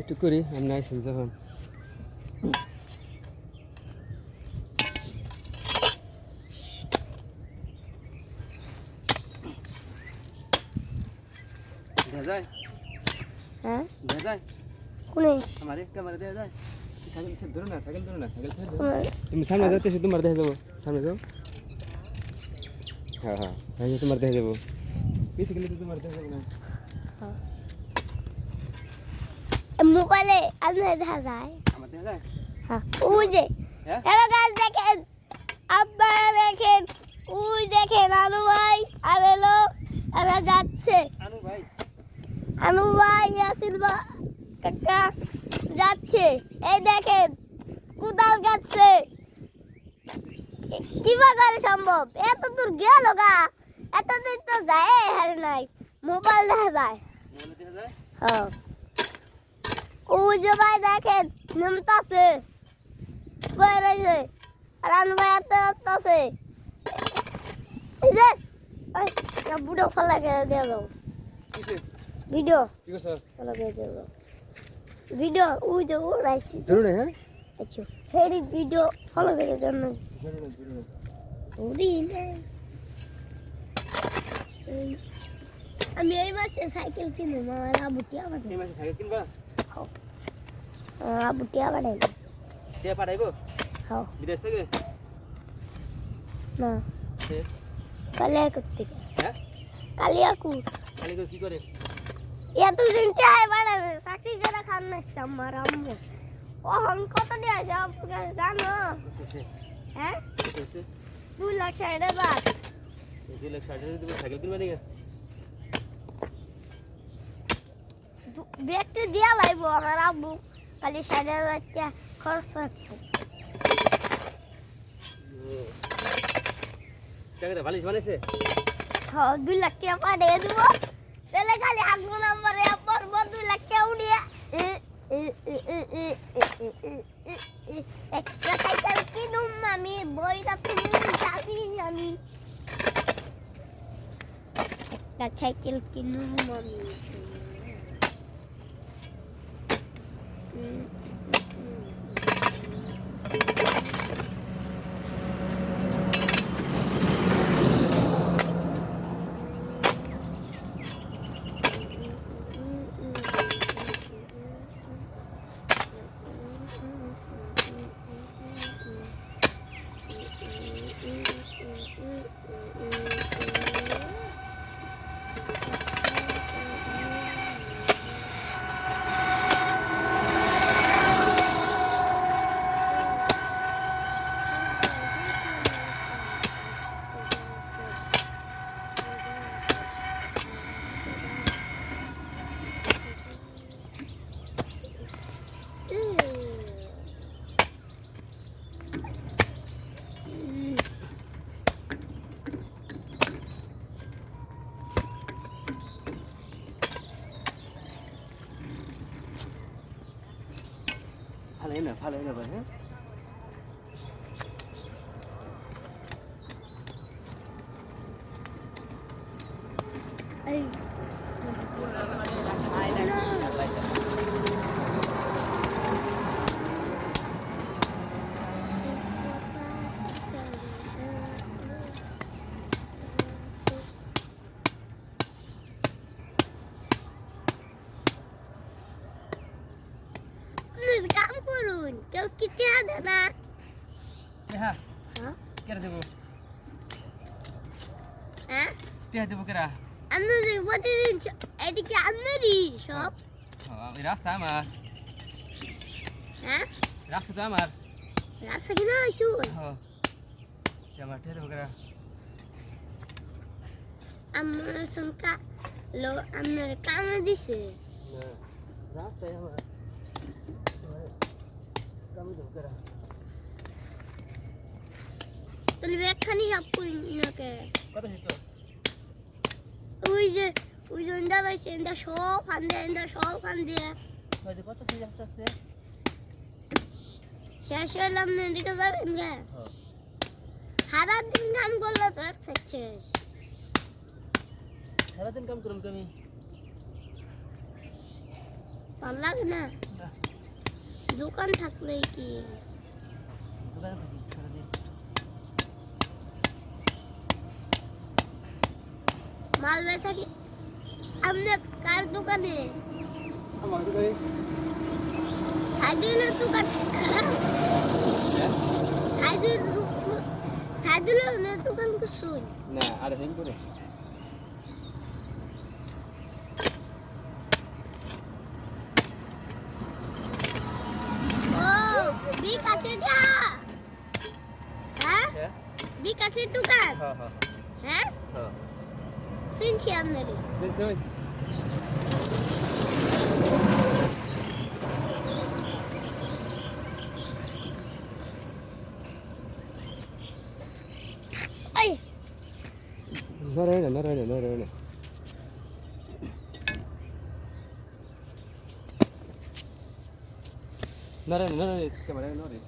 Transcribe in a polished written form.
একটু করি আমি আইসেন যখন যায় হ্যাঁ যায় কোনে আমার ক্যামেরা দেওয়া যায় সাইকেল সে ধরো না সাইকেল তুমি সামনে যাতে সে তোমার দেখে যাবো সামনে যাও হ্যাঁ হ্যাঁ হ্যাঁ তোমার দেখে যাবো পিছিয়ে গেলে তো তোমার দেখে যাবো না মোবাইলে আপনার দেখা যায় আমার দেখা যায় হ্যাঁ ওই যে হ্যালো গাইস দেখেন আপনারা দেখেন ওই দেখেন আনু ভাই আর হলো এরা যাচ্ছে আনু ভাই ইয়াসিন ভাই কাকা যাচ্ছে এই দেখেন কুদাল গাছে কিভাবে সম্ভব এত দূর গেল গা এতদিন তো যায় হারে নাই মোবাইল দেখা যায় হ্যাঁ ওই যে ভাই দেখেন নামতাছে কই রইছে আর আনু ভাই আসছে এই যে ওই না বুড়ো ফলা করে দিয়ে দাও ভিডিও কি করছ ফলা করে দিয়ে দাও ভিডিও ওই যে ওরাইছি ধরো না হ্যাঁ আচ্ছা ফেরি ভিডিও ফলো করে দেন না ওরে না আমি এই মাসে সাইকেল কিনবো মামা আবুটি আবার এই মাসে সাইকেল কিনবা আবুটি আবার কে পাঠাইবো হ্যাঁ বিদেশ থেকে না সে কালিয়া করতে হ্যাঁ কালিয়া কু খালি করে কি করে এতদিন চাই বাড়াবে চাকরি করে খান না আমার আম্মু ওহন কত দিয়ে যাব জানো হ্যাঁ 2,60,000 2,60,000 তুমি সাইকেল কিনবা নাকি ব্যক্তি দিয়া লাইব আমার আব্বু খালি 60,000 টাকা খরচ করতে টাকাটা বালিশ বানাইছে হ্যাঁ 2 লাখ টাকা পাঠিয়ে দিব তাহলে খালি আগ্রহ নাম্বারে পর 2 লাখ টাকা উড়িয়ে একটা সাইকেল কিনুম আমি বইটা তুমি যাবি আমি একটা সাইকেল কিনুম আমি ভালো না ভাই হ্যাঁ এই কাম করুন কেউ কিতে হবে না হ্যাঁ হ্যাঁ কেন দেব হ্যাঁ কে দেব কেরা আমি যে প্রতিদিন এদিকে আপনারই সব এই রাস্তা আমার হ্যাঁ রাস্তা তো আমার রাস্তা কিনা আসুন হ্যাঁ আমার কে দেব কেরা আমার সংকা লো আমার কামে দিছে না রাস্তা আমার কাম দেব কেরা তাহলে একখানি সব করি নাকে কত হইতো ওই যে ইন্দা বাইছে ইন্দা সব ফান দিয়ে হয়তো কত ছিল আস্তে আস্তে শেষ হলাম না দিকে যাবেন গে সারা দিন কাম করলে তো এক শেষ সারাদিন কাম করুম তুমি ভালো লাগে না দোকান থাকলেই কি দোকানে থাকি সারাদিন। মাল বেচা কি আপনি কার দোকানে আমার দোকানে সাইদুলের দোকান সাইদুলের দোকান কুসুন না আর হেন করে ও বিকাশে যা হ্যাঁ হ্যাঁ বিকাশের দোকান হ্যাঁ হ্যাঁ হ্যাঁ হ্যাঁ চিনছি আপনারে দেখছো এই নারায়ণ নারায়ণ ক্যামেরা নারায়ণ